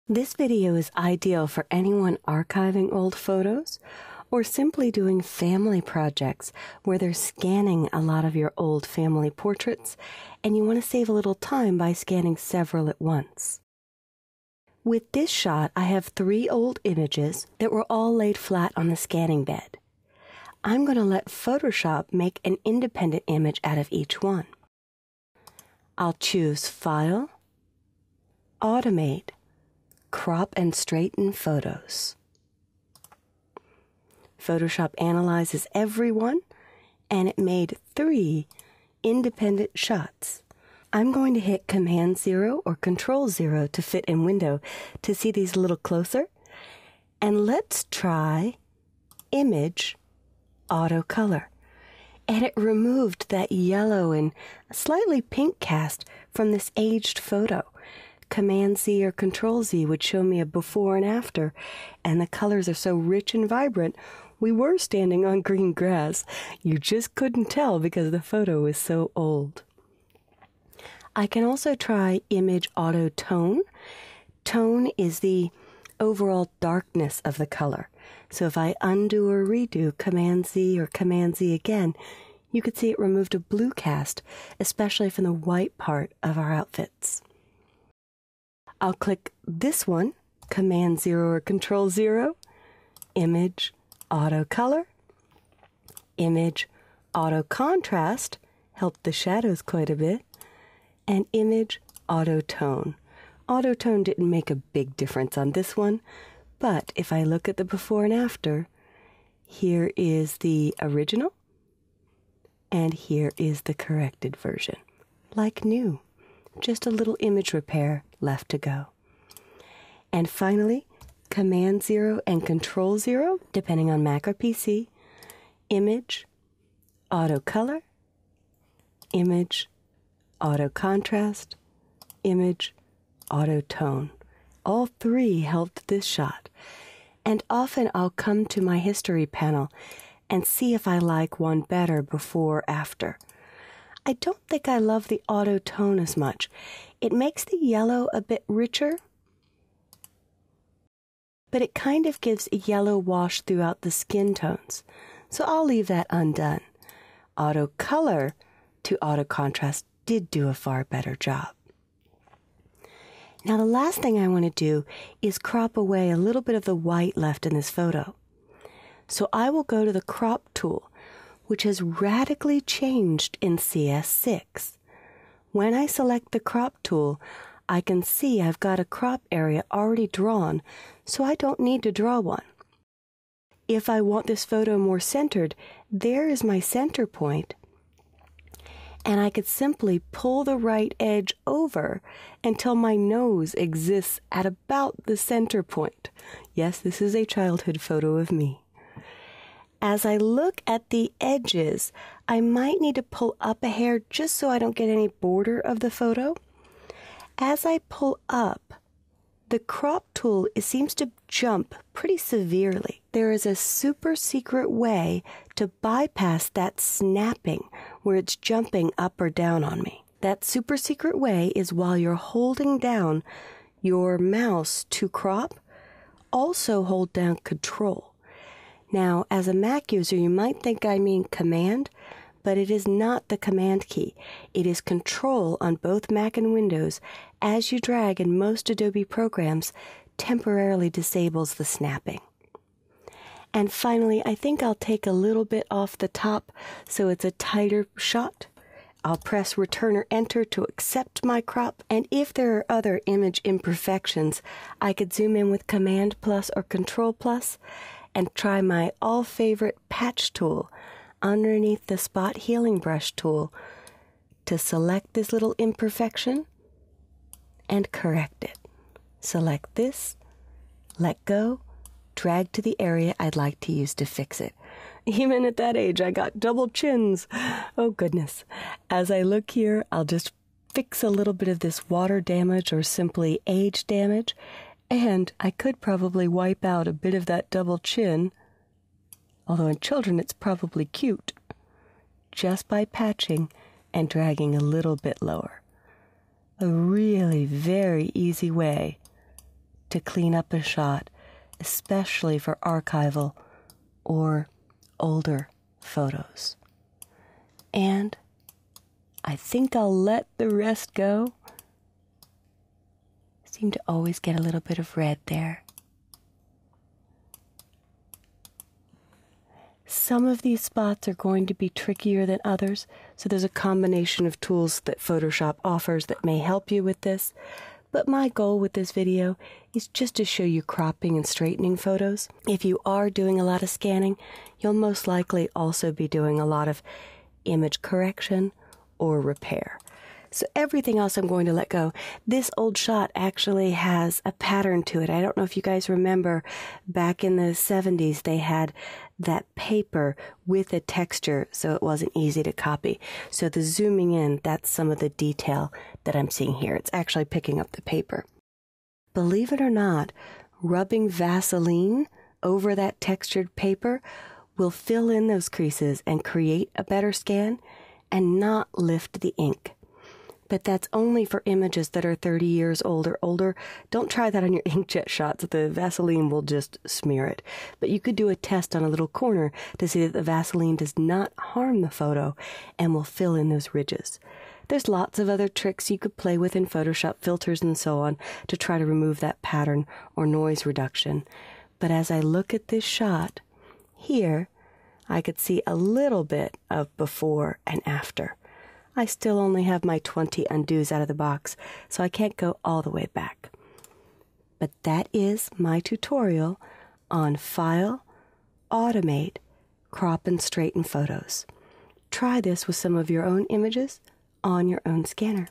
This video is ideal for anyone archiving old photos or simply doing family projects where they're scanning a lot of your old family portraits and you want to save a little time by scanning several at once. With this shot, I have 3 old images that were all laid flat on the scanning bed. I'm going to let Photoshop make an independent image out of each one. I'll choose File, Automate, Crop and Straighten Photos. Photoshop analyzes every one, and it made 3 independent shots. I'm going to hit Command 0 or Control 0 to fit in window to see these a little closer. And let's try Image Auto Color. And it removed that yellow and slightly pink cast from this aged photo. Command Z or Control Z would show me a before and after, and the colors are so rich and vibrant. We were standing on green grass. You just couldn't tell because the photo is so old. I can also try Image Auto Tone. Tone is the overall darkness of the color. So if I undo or redo Command Z or Command Z again, you could see it removed a blue cast, especially from the white part of our outfits. I'll click this one, Command 0 or Control 0, Image Auto Color, Image Auto Contrast, helped the shadows quite a bit, and Image Auto Tone. Auto Tone didn't make a big difference on this one, but if I look at the before and after, here is the original, and here is the corrected version. Like new, just a little image repair left to go. And finally, Command 0 and Control 0, depending on Mac or PC, Image Auto Color, Image Auto Contrast, Image Auto Tone. All 3 helped this shot. And often I'll come to my history panel and see if I like one better before or after. I don't think I love the auto tone as much. It makes the yellow a bit richer, but it kind of gives a yellow wash throughout the skin tones. So I'll leave that undone. Auto color to auto contrast did do a far better job. Now the last thing I want to do is crop away a little bit of the white left in this photo. So I will go to the crop tool, which has radically changed in CS6. When I select the crop tool, I can see I've got a crop area already drawn, so I don't need to draw one. If I want this photo more centered, there is my center point, and I could simply pull the right edge over until my nose exists at about the center point. Yes, this is a childhood photo of me. As I look at the edges, I might need to pull up a hair just so I don't get any border of the photo. As I pull up, the crop tool seems to jump pretty severely. There is a super secret way to bypass that snapping where it's jumping up or down on me. That super secret way is while you're holding down your mouse to crop, also hold down Control. Now, as a Mac user, you might think I mean Command, but it is not the Command key. It is Control on both Mac and Windows. As you drag in most Adobe programs, temporarily disables the snapping. And finally, I think I'll take a little bit off the top so it's a tighter shot. I'll press Return or Enter to accept my crop, and if there are other image imperfections, I could zoom in with Command plus or Control plus, and try my all-favorite patch tool underneath the spot healing brush tool to select this little imperfection and correct it. Select this, let go, drag to the area I'd like to use to fix it. Even at that age, I got double chins. Oh goodness. As I look here, I'll just fix a little bit of this water damage or simply age damage. And I could probably wipe out a bit of that double chin, although in children it's probably cute, just by patching and dragging a little bit lower. A really very easy way to clean up a shot, especially for archival or older photos. And I think I'll let the rest go. Seem to always get a little bit of red there. Some of these spots are going to be trickier than others, so there's a combination of tools that Photoshop offers that may help you with this. But my goal with this video is just to show you cropping and straightening photos. If you are doing a lot of scanning, you'll most likely also be doing a lot of image correction or repair. So everything else I'm going to let go. This old shot actually has a pattern to it. I don't know if you guys remember back in the 70s, they had that paper with a texture, so it wasn't easy to copy. So the zooming in, that's some of the detail that I'm seeing here. It's actually picking up the paper. Believe it or not, rubbing Vaseline over that textured paper will fill in those creases and create a better scan and not lift the ink. But that's only for images that are 30 years old or older. Don't try that on your inkjet shots. The Vaseline will just smear it. But you could do a test on a little corner to see that the Vaseline does not harm the photo and will fill in those ridges. There's lots of other tricks you could play with in Photoshop, filters and so on, to try to remove that pattern or noise reduction. But as I look at this shot, here, I could see a little bit of before and after. I still only have my 20 undos out of the box, so I can't go all the way back. But that is my tutorial on File, Automate, Crop and Straighten Photos. Try this with some of your own images on your own scanner.